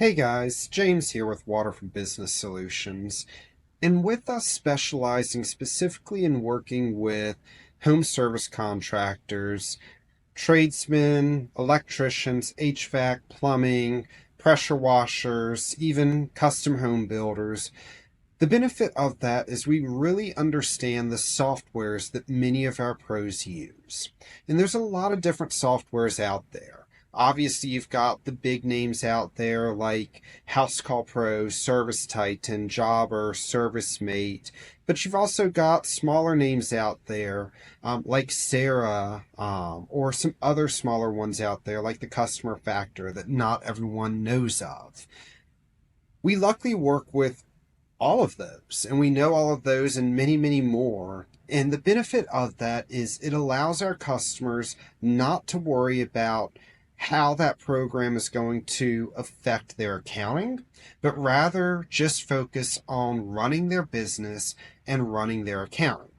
Hey guys, James here with Waterford Business Solutions. And with us specializing specifically in working with home service contractors, tradesmen, electricians, HVAC, plumbing, pressure washers, even custom home builders, the benefit of that is we really understand the softwares that many of our pros use. And there's a lot of different softwares out there. Obviously, you've got the big names out there like House Call Pro, ServiceTitan, Jobber, ServiceMate, but you've also got smaller names out there like Sarah or some other smaller ones out there like the Customer Factor that not everyone knows of. We luckily work with all of those, and we know all of those and many, many more. And the benefit of that is it allows our customers not to worry about how that program is going to affect their accounting, but rather just focus on running their business and running their accounting.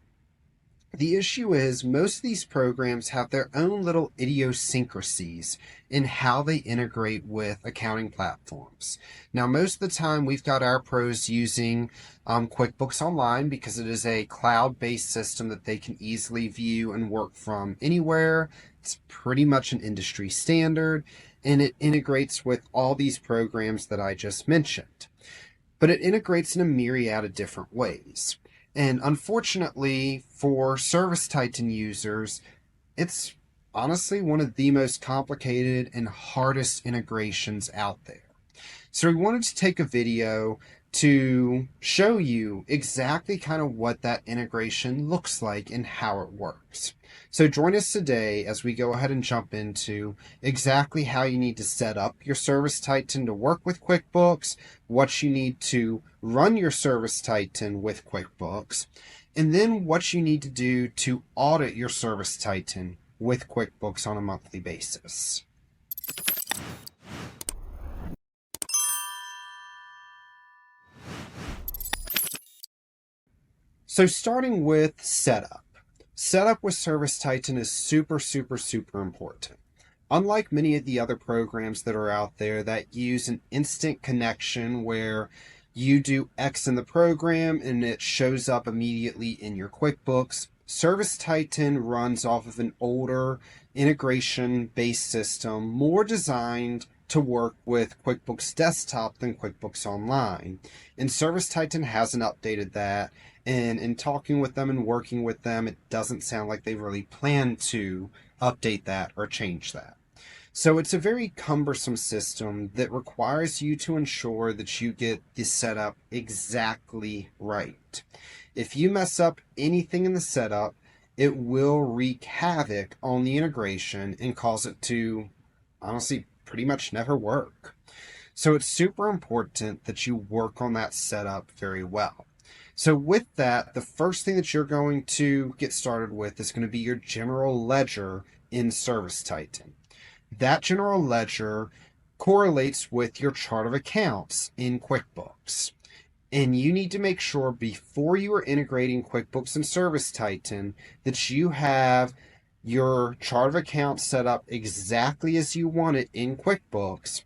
The issue is most of these programs have their own little idiosyncrasies in how they integrate with accounting platforms. Now, most of the time we've got our pros using QuickBooks Online because it is a cloud-based system that they can easily view and work from anywhere. It's pretty much an industry standard, and it integrates with all these programs that I just mentioned. But it integrates in a myriad of different ways. And unfortunately for ServiceTitan users, it's honestly one of the most complicated and hardest integrations out there. So we wanted to take a video to show you exactly kind of what that integration looks like and how it works. So join us today as we go ahead and jump into exactly how you need to set up your ServiceTitan to work with QuickBooks, what you need to run your ServiceTitan with QuickBooks, and then what you need to do to audit your ServiceTitan with QuickBooks on a monthly basis. So starting with setup. Setup with ServiceTitan is super important. Unlike many of the other programs that are out there that use an instant connection where you do X in the program and it shows up immediately in your QuickBooks, ServiceTitan runs off of an older integration-based system, more designed to work with QuickBooks Desktop than QuickBooks Online. And ServiceTitan hasn't updated that. And in talking with them and working with them, it doesn't sound like they really plan to update that or change that. So it's a very cumbersome system that requires you to ensure that you get the setup exactly right. If you mess up anything in the setup, it will wreak havoc on the integration and cause it to honestly pretty much never work. So it's super important that you work on that setup very well. So with that, the first thing that you're going to get started with is going to be your general ledger in ServiceTitan. That general ledger correlates with your chart of accounts in QuickBooks. And you need to make sure before you are integrating QuickBooks and ServiceTitan that you have your chart of accounts set up exactly as you want it in QuickBooks,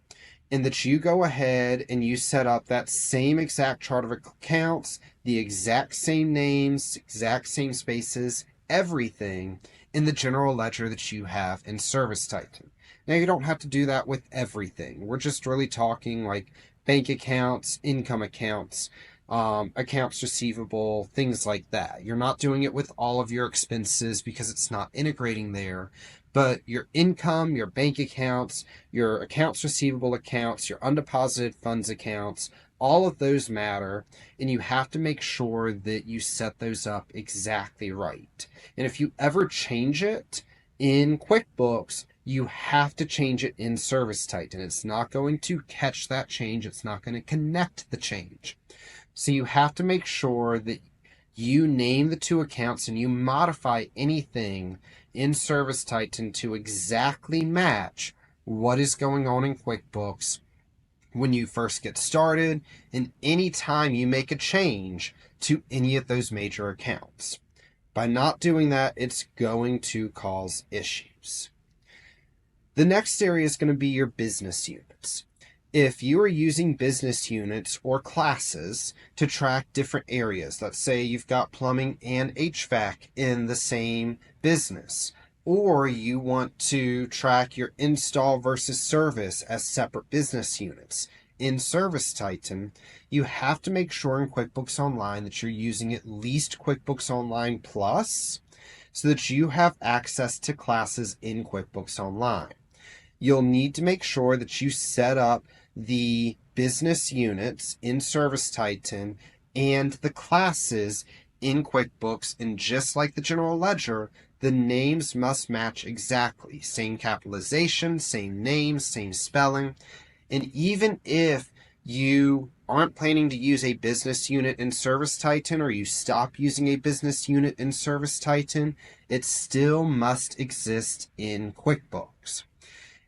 and that you go ahead and you set up that same exact chart of accounts, the exact same names, exact same spaces, everything in the general ledger that you have in ServiceTitan. Now, you don't have to do that with everything. We're just really talking like bank accounts, income accounts, accounts receivable, things like that. You're not doing it with all of your expenses because it's not integrating there. But your income, your bank accounts, your accounts receivable accounts, your undeposited funds accounts, all of those matter, and you have to make sure that you set those up exactly right. And if you ever change it in QuickBooks, you have to change it in ServiceTitan. It's not going to catch that change. It's not going to connect the change. So you have to make sure that you name the two accounts and you modify anything in ServiceTitan to exactly match what is going on in QuickBooks when you first get started and anytime you make a change to any of those major accounts. By not doing that, it's going to cause issues. The next area is going to be your business units. If you are using business units or classes to track different areas, let's say you've got plumbing and HVAC in the same business, or you want to track your install versus service as separate business units in ServiceTitan, you have to make sure in QuickBooks Online that you're using at least QuickBooks Online Plus so that you have access to classes in QuickBooks Online. You'll need to make sure that you set up the business units in ServiceTitan and the classes in QuickBooks, and just like the general ledger, the names must match exactly. Same capitalization, same names, same spelling. And even if you aren't planning to use a business unit in ServiceTitan, or you stop using a business unit in ServiceTitan, it still must exist in QuickBooks.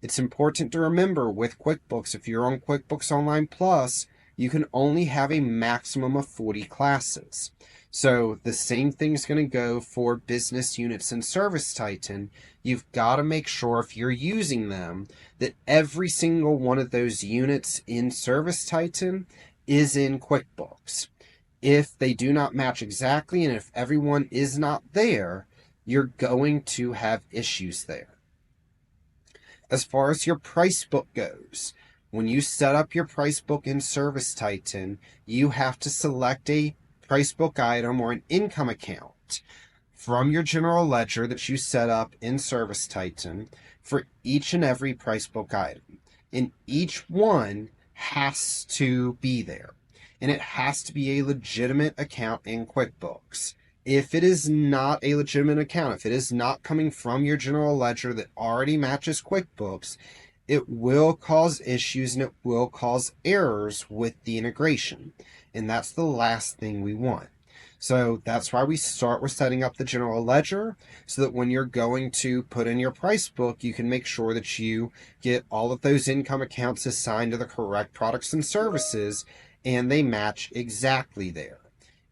It's important to remember with QuickBooks, if you're on QuickBooks Online Plus, you can only have a maximum of 40 classes. So the same thing's going to go for business units in ServiceTitan. You've got to make sure if you're using them that every single one of those units in ServiceTitan is in QuickBooks. If they do not match exactly, and if everyone is not there, you're going to have issues there. As far as your price book goes, when you set up your price book in ServiceTitan, you have to select a price book item or an income account from your general ledger that you set up in ServiceTitan for each and every price book item. And each one has to be there. And it has to be a legitimate account in QuickBooks. If it is not a legitimate account, if it is not coming from your general ledger that already matches QuickBooks, it will cause issues and it will cause errors with the integration. And that's the last thing we want. So that's why we start with setting up the general ledger, so that when you're going to put in your price book, you can make sure that you get all of those income accounts assigned to the correct products and services, and they match exactly there.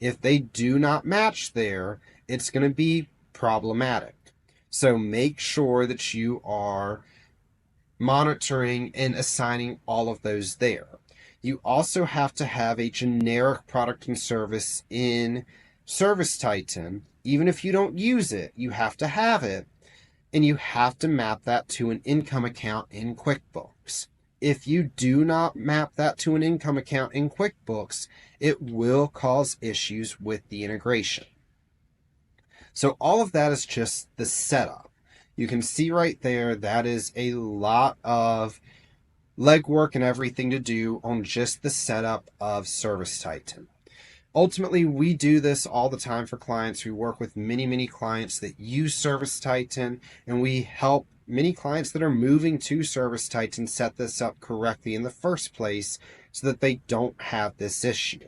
If they do not match there, it's going to be problematic. So make sure that you are monitoring and assigning all of those there. You also have to have a generic product and service in ServiceTitan. Even if you don't use it, you have to have it, and you have to map that to an income account in QuickBooks. If you do not map that to an income account in QuickBooks, it will cause issues with the integration. So all of that is just the setup. You can see right there, that is a lot of legwork and everything to do on just the setup of ServiceTitan. Ultimately, we do this all the time for clients. We work with many clients that use ServiceTitan, and we help many clients that are moving to ServiceTitan set this up correctly in the first place so that they don't have this issue.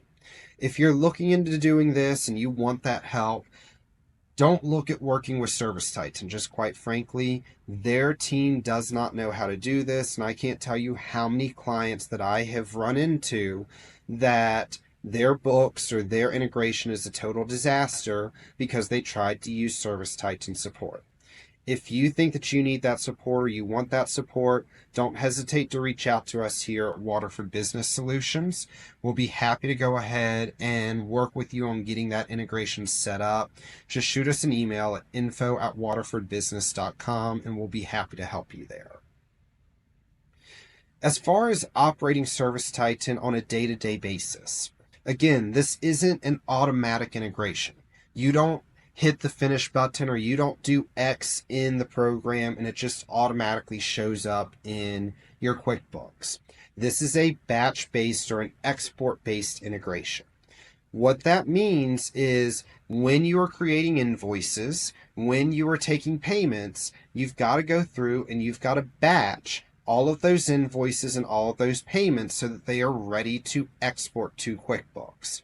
If you're looking into doing this and you want that help, don't look at working with ServiceTitan. Just quite frankly, their team does not know how to do this, and I can't tell you how many clients that I have run into that their books or their integration is a total disaster because they tried to use ServiceTitan support. If you think that you need that support or you want that support, don't hesitate to reach out to us here at Waterford Business Solutions. We'll be happy to go ahead and work with you on getting that integration set up. Just shoot us an email at info@waterfordbusiness.com and we'll be happy to help you there. As far as operating ServiceTitan on a day-to-day basis, again, this isn't an automatic integration. You don't hit the finish button or you don't do X in the program and it just automatically shows up in your QuickBooks. This is a batch-based or an export-based integration. What that means is when you are creating invoices, when you are taking payments, you've got to go through and you've got to batch all of those invoices and all of those payments so that they are ready to export to QuickBooks.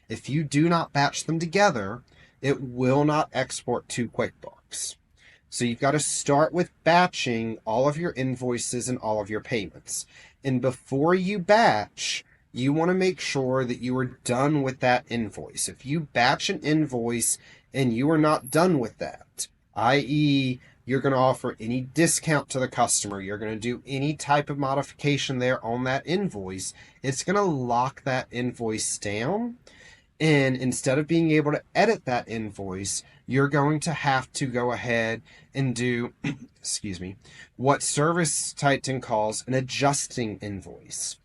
If you do not batch them together, it will not export to QuickBooks. So you've got to start with batching all of your invoices and all of your payments. And before you batch, you want to make sure that you are done with that invoice. If you batch an invoice and you are not done with that, i.e., you're going to offer any discount to the customer, you're going to do any type of modification there on that invoice, it's going to lock that invoice down. And instead of being able to edit that invoice, you're going to have to go ahead and do, excuse me, what ServiceTitan calls an adjusting invoice.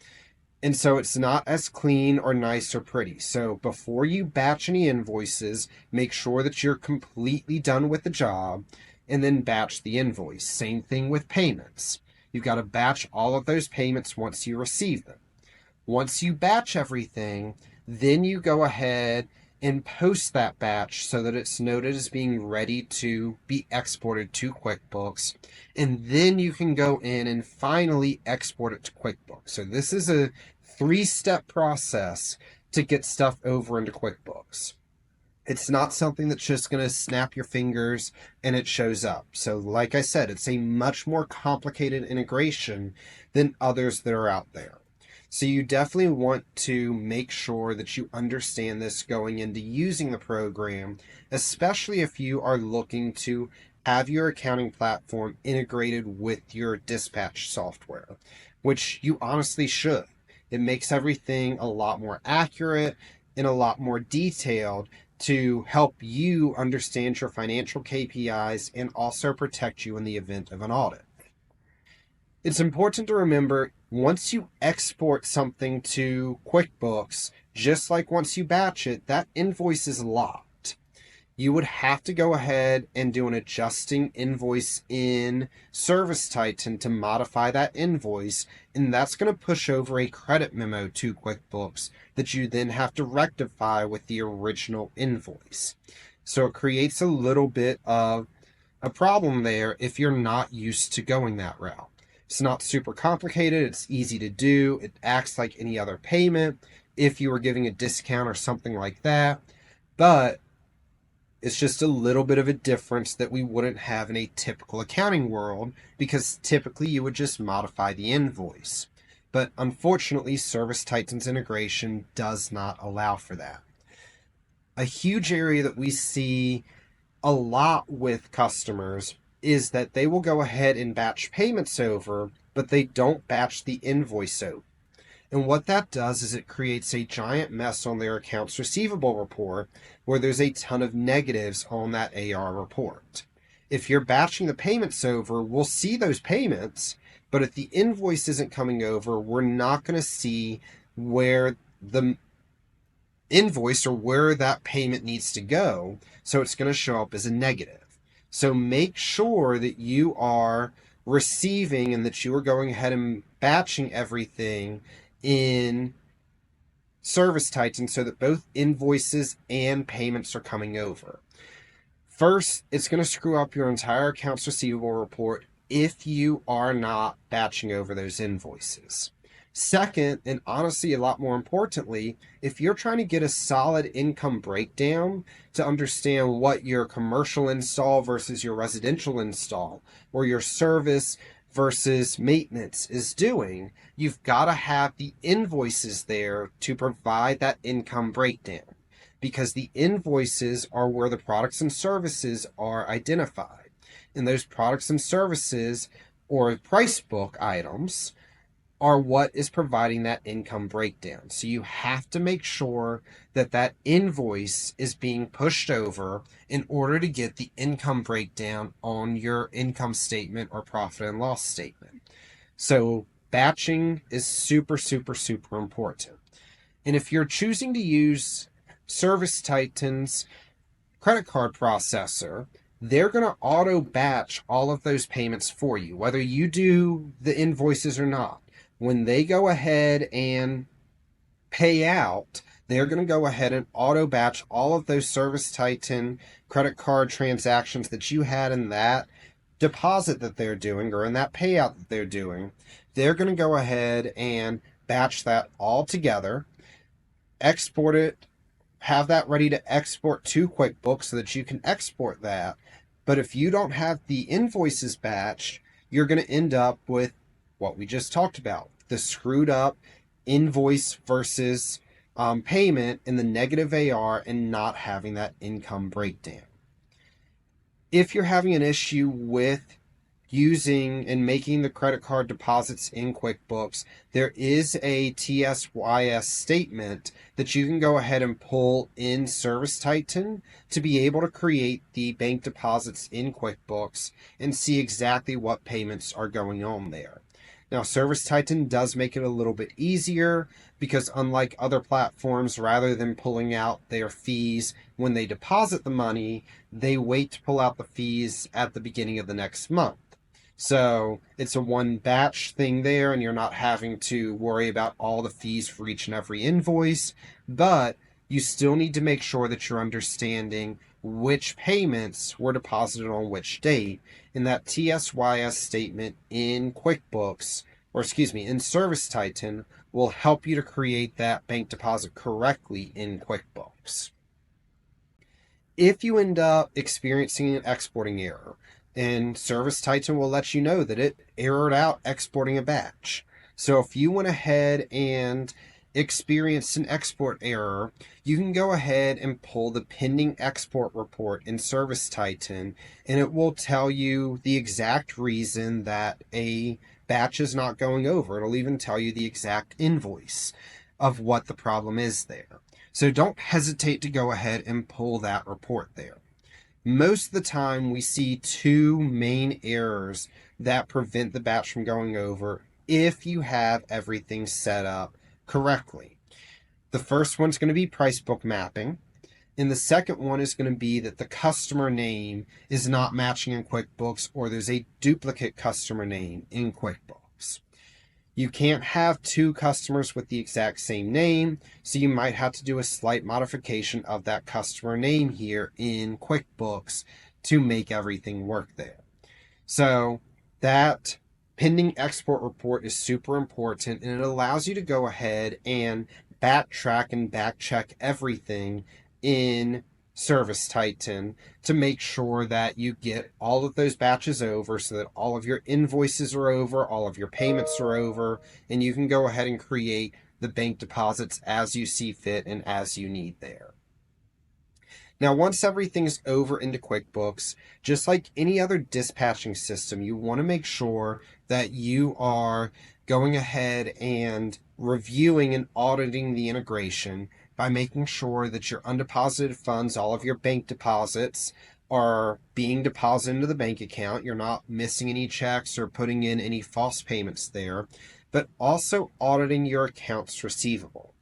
And so it's not as clean or nice or pretty. So before you batch any invoices, make sure that you're completely done with the job and then batch the invoice. Same thing with payments. You've got to batch all of those payments once you receive them. Once you batch everything, then you go ahead and post that batch so that it's noted as being ready to be exported to QuickBooks. And then you can go in and finally export it to QuickBooks. So this is a 3-step process to get stuff over into QuickBooks. It's not something that's just going to snap your fingers and it shows up. So like I said, it's a much more complicated integration than others that are out there. So you definitely want to make sure that you understand this going into using the program, especially if you are looking to have your accounting platform integrated with your dispatch software, which you honestly should. It makes everything a lot more accurate and a lot more detailed to help you understand your financial KPIs and also protect you in the event of an audit. It's important to remember, once you export something to QuickBooks, just like once you batch it, that invoice is locked. You would have to go ahead and do an adjusting invoice in ServiceTitan to modify that invoice, and that's going to push over a credit memo to QuickBooks that you then have to rectify with the original invoice. So it creates a little bit of a problem there if you're not used to going that route. It's not super complicated. It's easy to do. It acts like any other payment if you were giving a discount or something like that. But it's just a little bit of a difference that we wouldn't have in a typical accounting world, because typically you would just modify the invoice. But unfortunately, ServiceTitan's integration does not allow for that. A huge area that we see a lot with customers is that they will go ahead and batch payments over, but they don't batch the invoice over. And what that does is it creates a giant mess on their accounts receivable report where there's a ton of negatives on that AR report. If you're batching the payments over, we'll see those payments, but if the invoice isn't coming over, we're not going to see where the invoice or where that payment needs to go. So it's going to show up as a negative. So make sure that you are receiving and that you are going ahead and batching everything in ServiceTitan so that both invoices and payments are coming over. First, it's going to screw up your entire accounts receivable report if you are not batching over those invoices. Second, and honestly a lot more importantly, if you're trying to get a solid income breakdown to understand what your commercial install versus your residential install or your service versus maintenance is doing, you've got to have the invoices there to provide that income breakdown, because the invoices are where the products and services are identified. And those products and services or price book items are what is providing that income breakdown. So you have to make sure that that invoice is being pushed over in order to get the income breakdown on your income statement or profit and loss statement. So batching is super, super, super important. And if you're choosing to use ServiceTitan's credit card processor, they're going to auto batch all of those payments for you, whether you do the invoices or not. When they go ahead and pay out, they're going to go ahead and auto batch all of those ServiceTitan credit card transactions that you had in that deposit that they're doing or in that payout that they're doing. They're going to go ahead and batch that all together, export it, have that ready to export to QuickBooks so that you can export that. But if you don't have the invoices batched, you're going to end up with what we just talked about, the screwed up invoice versus payment and the negative AR and not having that income breakdown. If you're having an issue with using and making the credit card deposits in QuickBooks, there is a TSYS statement that you can go ahead and pull in ServiceTitan to be able to create the bank deposits in QuickBooks and see exactly what payments are going on there. Now, ServiceTitan does make it a little bit easier because unlike other platforms, rather than pulling out their fees when they deposit the money, they wait to pull out the fees at the beginning of the next month. So it's a one batch thing there, and you're not having to worry about all the fees for each and every invoice, but you still need to make sure that you're understanding which payments were deposited on which date. And that TSYS statement in QuickBooks, or excuse me, in ServiceTitan, will help you to create that bank deposit correctly in QuickBooks. If you end up experiencing an exporting error, and ServiceTitan will let you know that it errored out exporting a batch. So if you went ahead and experienced an export error, you can go ahead and pull the pending export report in ServiceTitan, and it will tell you the exact reason that a batch is not going over. It'll even tell you the exact invoice of what the problem is there. So don't hesitate to go ahead and pull that report there. Most of the time, we see two main errors that prevent the batch from going over if you have everything set up correctly. The first one's going to be price book mapping, and the second one is going to be that the customer name is not matching in QuickBooks, or there's a duplicate customer name in QuickBooks. You can't have two customers with the exact same name, so you might have to do a slight modification of that customer name here in QuickBooks to make everything work there. So that pending export report is super important, and it allows you to go ahead and backtrack and backcheck everything in ServiceTitan to make sure that you get all of those batches over, so that all of your invoices are over, all of your payments are over, and you can go ahead and create the bank deposits as you see fit and as you need there. Now, once everything's over into QuickBooks, just like any other dispatching system, you want to make sure that you are going ahead and reviewing and auditing the integration by making sure that your undeposited funds, all of your bank deposits, are being deposited into the bank account. You're not missing any checks or putting in any false payments there, but also auditing your accounts receivable.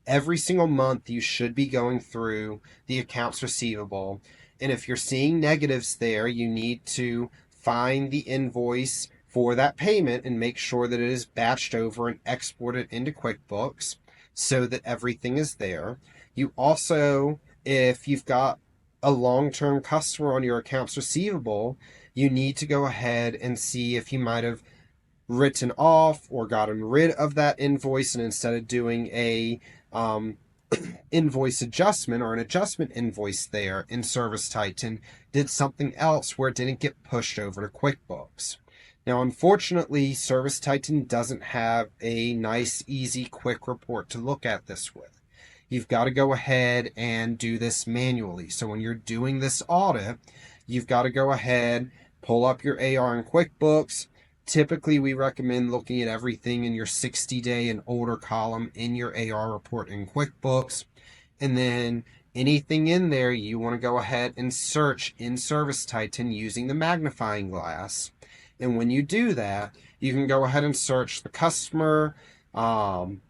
Every single month, you should be going through the accounts receivable, and if you're seeing negatives there, you need to find the invoice for that payment and make sure that it is batched over and exported into QuickBooks, so that everything is there. You also, if you've got a long-term customer on your accounts receivable, you need to go ahead and see if you might have written off or gotten rid of that invoice, and instead of doing a invoice adjustment or an adjustment invoice there in ServiceTitan, did something else where it didn't get pushed over to QuickBooks. Now, unfortunately, ServiceTitan doesn't have a nice, easy, quick report to look at this with. You've got to go ahead and do this manually. So when you're doing this audit, you've got to go ahead, pull up your AR in QuickBooks. Typically, we recommend looking at everything in your 60-day and older column in your AR report in QuickBooks. And then anything in there, you want to go ahead and search in ServiceTitan using the magnifying glass. And when you do that, you can go ahead and search the customer and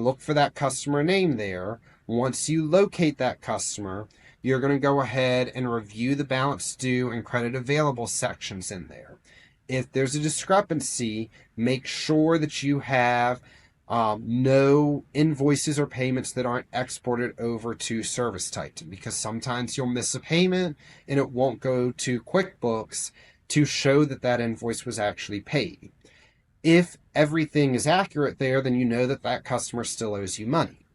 look for that customer name there. Once you locate that customer, you're going to go ahead and review the balance due and credit available sections in there. If there's a discrepancy, make sure that you have no invoices or payments that aren't exported over to ServiceTitan, because sometimes you'll miss a payment and it won't go to QuickBooks to show that that invoice was actually paid. If everything is accurate there, then you know that that customer still owes you money.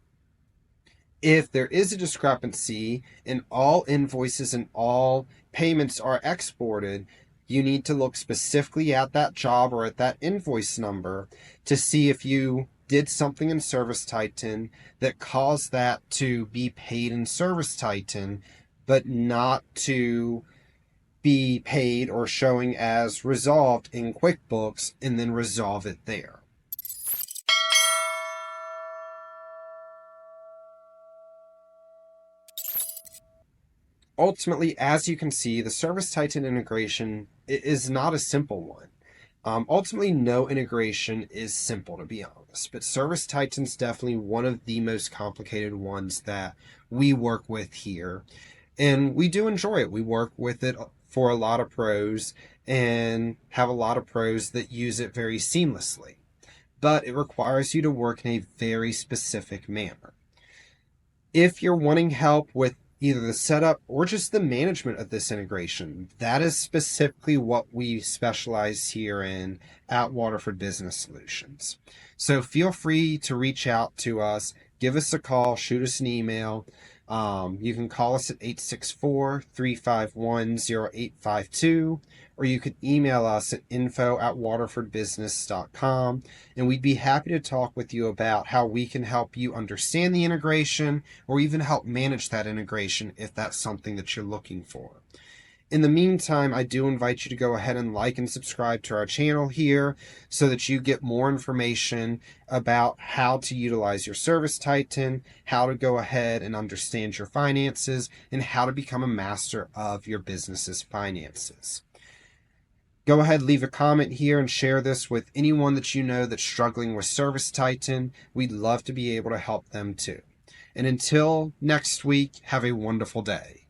If there is a discrepancy and all invoices and all payments are exported, you need to look specifically at that job or at that invoice number to see if you did something in ServiceTitan that caused that to be paid in ServiceTitan, but not to be paid or showing as resolved in QuickBooks and then resolve it there. Ultimately, as you can see, the ServiceTitan integration is not a simple one. Ultimately, no integration is simple, to be honest, but ServiceTitan is definitely one of the most complicated ones that we work with here, and we do enjoy it. We work with it for a lot of pros and have a lot of pros that use it very seamlessly, but it requires you to work in a very specific manner. If you're wanting help with either the setup or just the management of this integration, that is specifically what we specialize here in at Waterford Business Solutions. So feel free to reach out to us, give us a call, shoot us an email. You can call us at 864-351-0852, or you can email us at info@waterfordbusiness.com, and we'd be happy to talk with you about how we can help you understand the integration or even help manage that integration if that's something that you're looking for. In the meantime, I do invite you to go ahead and like and subscribe to our channel here so that you get more information about how to utilize your ServiceTitan, how to go ahead and understand your finances, and how to become a master of your business's finances. Go ahead, leave a comment here and share this with anyone that you know that's struggling with ServiceTitan. We'd love to be able to help them too. And until next week, have a wonderful day.